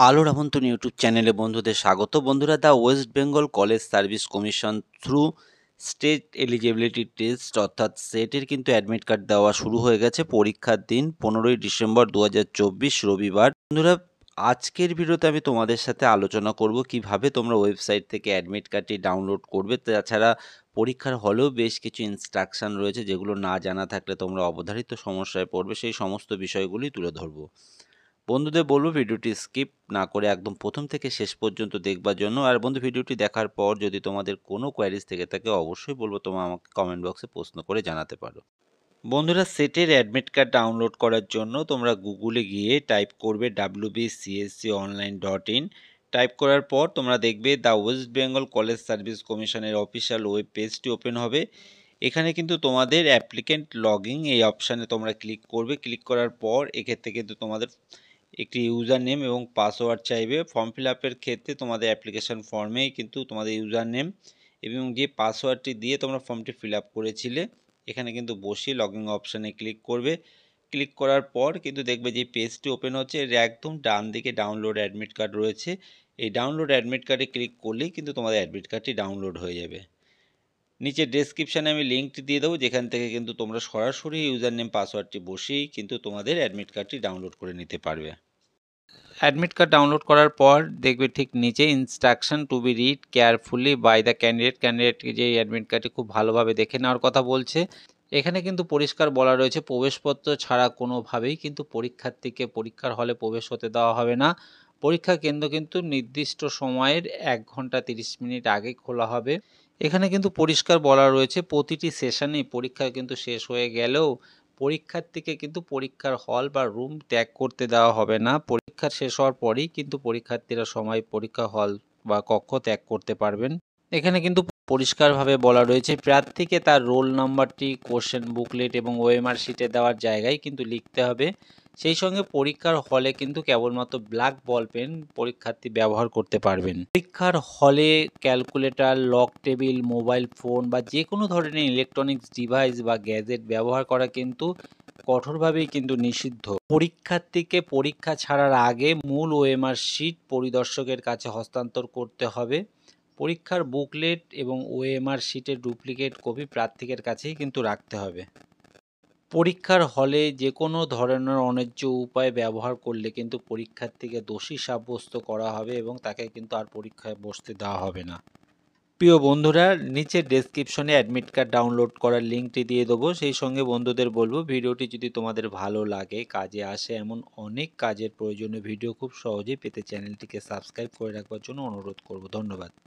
আলোর আমন্ত্রণ ইউটিউব চ্যানেলে বন্ধুদের স্বাগত। বন্ধুরা, the West Bengal college service commission through state eligibility test অর্থাৎ সেটের কিন্তু অ্যাডমিট কার্ড দেওয়া শুরু হয়ে গেছে। পরীক্ষার দিন 15ই ডিসেম্বর 2024 রবিবার। বন্ধুরা, আজকের ভিডিওতে আমি তোমাদের সাথে আলোচনা করব কিভাবে তোমরা ওয়েবসাইট থেকে অ্যাডমিট কার্ডটি ডাউনলোড করবে। তাছাড়া পরীক্ষার হলেও বেশ কিছু ইনস্ট্রাকশন রয়েছে, যেগুলো না জানা থাকলে তোমরা অবধারিত সমস্যায় পড়বে। সেই সমস্ত বিষয়গুলি তুলে ধরবো। বন্ধুদের বলবো ভিডিওটি স্কিপ না করে একদম প্রথম থেকে শেষ পর্যন্ত দেখবার জন্য। আর বন্ধু, ভিডিওটি দেখার পর যদি তোমাদের কোনো কোয়ারিজ থেকে থাকে অবশ্যই বলবো তোমরা আমাকে কমেন্ট বক্সে প্রশ্ন করে জানাতে পারো। বন্ধুরা, সেটের অ্যাডমিট কার্ড ডাউনলোড করার জন্য তোমরা গুগলে গিয়ে টাইপ করবে wbcsconline.in। টাইপ করার পর তোমরা দেখবে the West Bengal college service কমিশনের অফিসিয়াল ওয়েব পেজটি ওপেন হবে। এখানে কিন্তু তোমাদের অ্যাপ্লিকেন্ট লগইন এই অপশানে তোমরা ক্লিক করবে। ক্লিক করার পর এক্ষেত্রে কিন্তু তোমাদের একটি ইউজার নেম এবং পাসওয়ার্ড চাইবে। ফর্ম ফিল আপের ক্ষেত্রে তোমাদের অ্যাপ্লিকেশন ফর্মেই কিন্তু তোমাদের ইউজার নেম এবং যে পাসওয়ার্ডটি দিয়ে তোমরা ফর্মটি ফিল আপ করেছিলে এখানে কিন্তু বসিয়ে লগইন অপশানে ক্লিক করবে। ক্লিক করার পর কিন্তু দেখবে যে পেজটি ওপেন হচ্ছে। এর একদম ডান দিকে ডাউনলোড অ্যাডমিট কার্ড রয়েছে। এই ডাউনলোড অ্যাডমিট কার্ডে ক্লিক করলেই কিন্তু তোমাদের অ্যাডমিট কার্ডটি ডাউনলোড হয়ে যাবে। নিচে ডেসক্রিপশানে আমি লিঙ্কটি দিয়ে দেবো, যেখান থেকে কিন্তু তোমরা সরাসরি ইউজার নেম পাসওয়ার্ডটি বসিয়েই কিন্তু তোমাদের অ্যাডমিট কার্ডটি ডাউনলোড করে নিতে পারবে। অ্যাডমিট কার্ড ডাউনলোড করার পর দেখবে ঠিক নিচে instruction to be read carefully by the candidate যে অ্যাডমিট কার্ডটি খুব ভালোভাবে দেখে নেওয়ার কথা বলছে। এখানে কিন্তু পরিষ্কার বলা রয়েছে প্রবেশপত্র ছাড়া কোনোভাবেই কিন্তু পরীক্ষার্থীকে পরীক্ষার হলে প্রবেশ হতে দেওয়া হবে না। পরীক্ষা কেন্দ্র কিন্তু নির্দিষ্ট সময়ের 1 ঘন্টা 30 মিনিট আগে খোলা হবে। এখানে কিন্তু পরিষ্কার বলা রয়েছে প্রতিটি সেশনেই পরীক্ষা কিন্তু শেষ হয়ে গেলেও পরীক্ষার্থীকে কিন্তু পরীক্ষার হল বা রুম ত্যাগ করতে দেওয়া হবে না। পরীক্ষা শেষ হওয়ার পরেই কিন্তু পরীক্ষার্থীরা সময় পরীক্ষা হল বা কক্ষ ত্যাগ করতে পারবেন। এখানে কিন্তু পরিষ্কারভাবে বলা রয়েছে প্রার্থীকে তার রোল নাম্বারটি কোশ্চেন বুকলেট এবং ওএমআর শিটে দেওয়ার জায়গায় কিন্তু লিখতে হবে। সেই সঙ্গে পরীক্ষার হলে কিন্তু কেবলমাত্র ব্ল্যাক বল পেন পরীক্ষার্থী ব্যবহার করতে পারবেন। পরীক্ষার হলে calculator, lock table, mobile phone বা যে কোনো ধরনের ইলেকট্রনিক্স ডিভাইস বা গ্যাজেট ব্যবহার করা কিন্তু কঠোরভাবেই কিন্তু নিষিদ্ধ। পরীক্ষার্থীকে পরীক্ষা ছাড়ার আগে মূল ওএমআর শিট পরিদর্শকের কাছে হস্তান্তর করতে হবে। পরীক্ষার বুকলেট এবং ওএমআর শিটের ডুপ্লিকেট কপি প্রার্থীদের কাছেই কিন্তু রাখতে হবে। পরীক্ষার হলে যে কোনো ধরনের অন্যায্য উপায় ব্যবহার করলে কিন্তু পরীক্ষার্থীকে দোষী সাব্যস্ত করা হবে এবং তাকে কিন্তু আর পরীক্ষায় বসতে দেওয়া হবে না। প্রিয় বন্ধুরা, নিচে ডেসক্রিপশনে অ্যাডমিট কার্ড ডাউনলোড করার লিঙ্কটি দিয়ে দেবো। সেই সঙ্গে বন্ধুদের বলবো ভিডিওটি যদি তোমাদের ভালো লাগে, কাজে আসে এমন অনেক কাজের প্রয়োজনীয় ভিডিও খুব সহজেই পেতে চ্যানেলটিকে সাবস্ক্রাইব করে রাখবার জন্য অনুরোধ করব। ধন্যবাদ।